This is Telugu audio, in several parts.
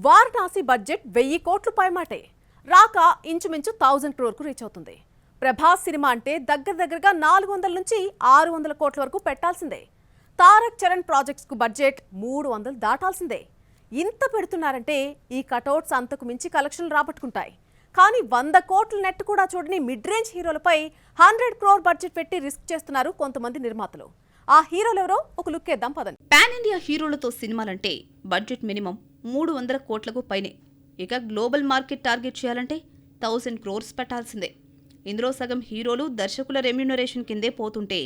వారణాసి బడ్జెట్ 1000 కోట్ల పైమాటే రాక ఇంచుమించు 1000 క్రోర్కు రీచ్ అవుతుంది. ప్రభాస్ సినిమా అంటే దగ్గరగా 400 నుంచి 600 కోట్ల వరకు పెట్టాల్సిందే. తారక్ చరణ్ ప్రాజెక్ట్స్ కు బడ్జెట్ 300 దాటాల్సిందే. ఇంత పెడుతున్నారంటే ఈ కటౌట్స్ అంతకు మించి కలెక్షన్లు రాబట్టుకుంటాయి. కానీ 100 కోట్ల నెట్ కూడా చూడని మిడ్ రేంజ్ హీరోలపై 100 క్రోర్ బడ్జెట్ పెట్టి రిస్క్ చేస్తున్నారు కొంతమంది నిర్మాతలు. ఆ హీరోలెవరో ఒక లుక్ వేద్దాం పదండి. పాన్ ఇండియా హీరోలతో సినిమాలంటే బడ్జెట్ మినిమం 300 కోట్లకు పైనే. ఇక గ్లోబల్ మార్కెట్ టార్గెట్ చేయాలంటే 1000 క్రోర్స్ పెట్టాల్సిందే. ఇందులో సగం హీరోలు దర్శకుల రెమ్యూనరేషన్ కిందే పోతుంటే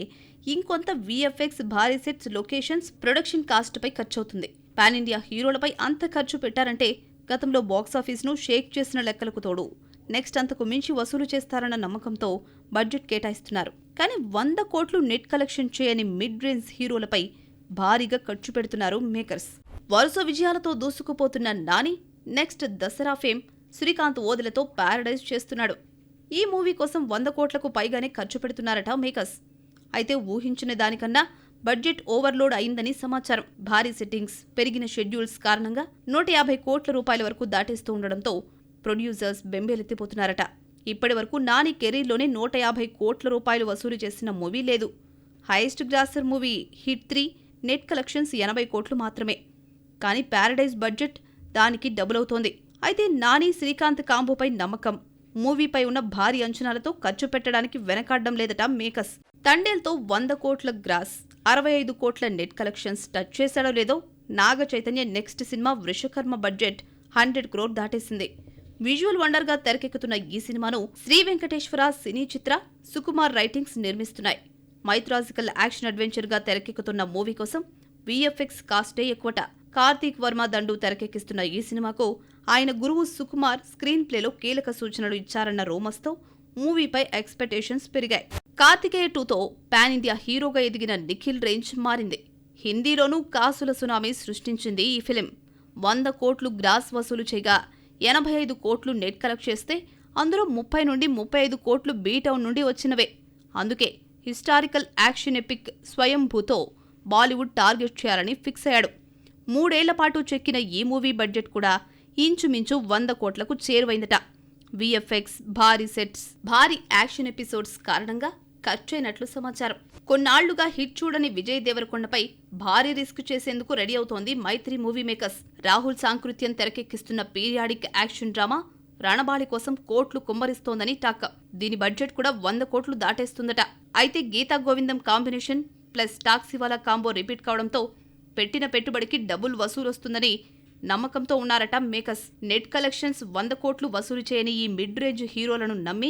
ఇంకొంత VFX, భారీ సెట్స్, లొకేషన్స్, ప్రొడక్షన్ కాస్ట్ పై ఖర్చవుతుంది. పాన్ ఇండియా హీరోలపై అంత ఖర్చు పెట్టారంటే గతంలో బాక్సాఫీస్ను షేక్ చేసిన లెక్కలకు తోడు నెక్స్ట్ అంతకు మించి వసూలు చేస్తారన్న నమ్మకంతో బడ్జెట్ కేటాయిస్తున్నారు. కానీ 100 కోట్లు నెట్ కలెక్షన్ చేయని మిడ్ రేంజ్ హీరోలపై భారీగా ఖర్చు పెడుతున్నారు మేకర్స్. వరుస విజయాలతో దూసుకుపోతున్న నాని నెక్స్ట్ దసరా ఫేమ్ శ్రీకాంత్ ఓదెలతో ప్యారడైజ్ చేస్తున్నాడు. ఈ మూవీ కోసం 100 కోట్లకు పైగానే ఖర్చు పెడుతున్నారట మేకర్స్. అయితే ఊహించిన దానికన్నా బడ్జెట్ ఓవర్లోడ్ అయిందని సమాచారం. భారీ సెట్టింగ్స్, పెరిగిన షెడ్యూల్స్ కారణంగా 150 కోట్ల రూపాయల వరకు దాటేస్తూ ఉండడంతో ప్రొడ్యూసర్స్ బెంబేలెత్తిపోతున్నారట. ఇప్పటి వరకు నాని కెరీర్లోనే 150 కోట్ల రూపాయలు వసూలు చేసిన మూవీ లేదు. Highest grosser movie hit 3 net collections 80 కోట్లు మాత్రమే. కానీ ప్యారడైజ్ బడ్జెట్ దానికి డబుల్ అవుతోంది. అయితే నాని శ్రీకాంత్ కాంబోపై నమ్మకం, మూవీపై ఉన్న భారీ అంచనాలతో ఖర్చు పెట్టడానికి వెనకాడడం లేదట మేకర్స్. తండేల్తో 100 కోట్ల గ్రాస్, 65 కోట్ల నెట్ కలెక్షన్స్ టచ్ చేశాడో లేదో Naga Chaitanya next cinema Vrushakarma budget 100 crore దాటేసింది. విజువల్ వండర్గా తెరకెక్కుతున్న ఈ సినిమాను శ్రీ వెంకటేశ్వర సినీ చిత్ర, సుకుమార్ రైటింగ్స్ నిర్మిస్తున్నాయి. మైథలాజికల్ యాక్షన్ అడ్వెంచర్గా తెరకెక్కుతున్న మూవీ కోసం VFX కాస్టే ఎక్కువట. కార్తీక్ వర్మ దండు తెరకెక్కిస్తున్న ఈ సినిమాకు ఆయన గురువు సుకుమార్ స్క్రీన్ ప్లేలో కీలక సూచనలు ఇచ్చారన్న రూమర్స్తో మూవీపై ఎక్స్పెక్టేషన్స్ పెరిగాయి. కార్తికేయ 2తో పాన్ ఇండియా హీరోగా ఎదిగిన నిఖిల్ రేంజ్ మారింది. హిందీలోనూ కాసుల సునామీ సృష్టించింది ఈ ఫిలిం. 100 కోట్లు గ్రాస్ వసూలు చేయగా 85 కోట్లు నెట్ కలెక్ట్ చేస్తే అందులో 30 నుండి 35 కోట్లు బీటౌన్ నుండి వచ్చినవే. అందుకే హిస్టారికల్ యాక్షన్ ఎపిక్ స్వయంభూతో బాలీవుడ్ టార్గెట్ చేయాలని ఫిక్స్ అయ్యాడు. 3 ఏళ్ల పాటు చెక్కిన ఈ మూవీ బడ్జెట్ కూడా ఇంచుమించు 100 కోట్లకు చేరువైందట. VFX, భారీ సెట్స్, భారీ యాక్షన్ ఎపిసోడ్స్ కారణంగా ఖర్చయినట్లు సమాచారం. కొన్నాళ్లుగా హిట్ చూడని విజయ్ దేవరకొండపై భారీ రిస్క్ చేసేందుకు రెడీ అవుతోంది మైత్రి మూవీ మేకర్స్. రాహుల్ సాంకృత్యం తెరకెక్కిస్తున్న పీరియాడిక్ యాక్షన్ డ్రామా రణబాలి కోసం కోట్లు కుమ్మరిస్తోందని టాక్. దీని బడ్జెట్ కూడా 100 కోట్లు దాటేస్తుందట. అయితే Geetha Govindam combination plus Taxiwaala combo repeat కావడంతో పెట్టిన పెట్టుబడికి డబుల్ వసూలొస్తుందని నమ్మకంతో ఉన్నారట మేకర్స్. నెట్ కలెక్షన్స్ 100 కోట్లు వసూలు చేయని ఈ మిడ్ రేంజ్ హీరోలను నమ్మి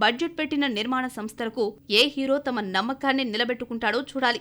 బడ్జెట్ పెట్టిన నిర్మాణ సంస్థలకు ఏ హీరో తమ నమ్మకాన్ని నిలబెట్టుకుంటాడో చూడాలి.